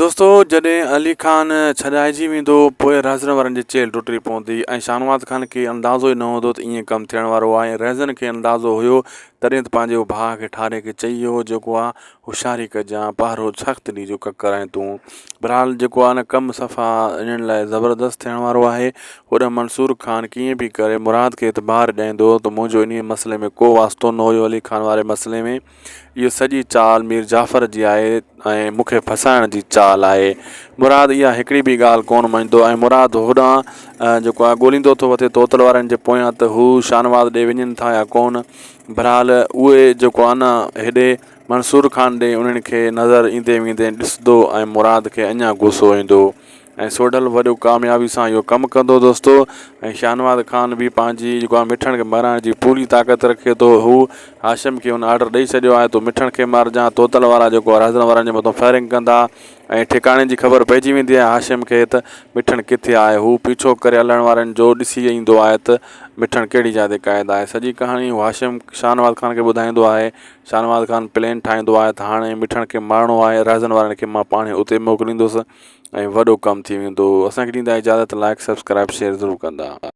दोस्तो जॾहिं अली ख़ान छॾाइजी वेंदो पोइ रहज़न वारनि जी चेल्हि टुटी पवंदी ऐं शानवाज़ ख़ान खे अंदाज़ो ई न हूंदो त ईअं कमु थियण वारो आहे। रहज़न खे अंदाज़ो हुयो तॾहिं त पंहिंजे भाउ खे ठारे खे चई वियो जेको आहे होशियारी कजांइ, पहरो सख़्तु ॾिजो ककर ऐं तूं। बहरहाल जेको आहे न कमु सफ़ा इन्हनि लाइ ज़बरदस्त थियण वारो आहे। होॾां मंसूर ख़ान कीअं बि करे मुराद खे एतबार ॾींदो त मुंहिंजो इन मसइले में को वास्तो न हुयो। अली ख़ान वारे मसइले में इहो सॼी चाल मीर जाफ़र जी आहे ऐं मूंखे फसाइण जी चाल आहे। मुराद इहा हिकिड़ी बि ॻाल्हि कोन मञंदो ऐं मुराद होॾां जेको आहे ॻोल्हींदो थो वठे तोतल वारनि जे पोयां त हू शानवाज़ ॾे वञनि था या कोन। बहरहाल उहे जेको आहे न हेॾे मंसूर ख़ान ॾे उन्हनि खे नज़र ईंदे वेंदे ॾिसंदो ऐं मुराद खे अञा गुसो ईंदो ऐं सोढल वॾो कामयाबी सां इहो कमु कंदो दोस्तो। ऐं शानवाज़ ख़ान बि पंहिंजी जेको आहे मिठण खे माराइण जी पूरी ताक़त रखे थो। हू हाशिम खे हुन ऑडर ॾेई छॾियो आहे तो मिठण खे मारजांइ। तोतल वारा जेको आहे रहज़न वारनि जे मथां फायरिंग कंदा ऐं ठिकाणे जी ख़बर पइजी वेंदी आहे हाशिम खे त मिठण किथे आहे। हू पीछो करे हलण वारनि जो ॾिसी ईंदो आहे त मिठण कहिड़ी जाइ ते क़ैद आहे। सॼी कहाणी हाशिम शानवाज़ ख़ान खे ॿुधाईंदो आहे। शानवाज़ ख़ान प्लेन ठाहींदो आहे त हाणे मिठण खे मारिणो आहे, रहज़न वारनि खे मां पाण उते मोकिलींदुसि ऐं वॾो कमु थी वेंदो। असांखे ॾींदा इजाज़त, लाइक सब्सक्राइब शेयर ज़रूरु कंदा।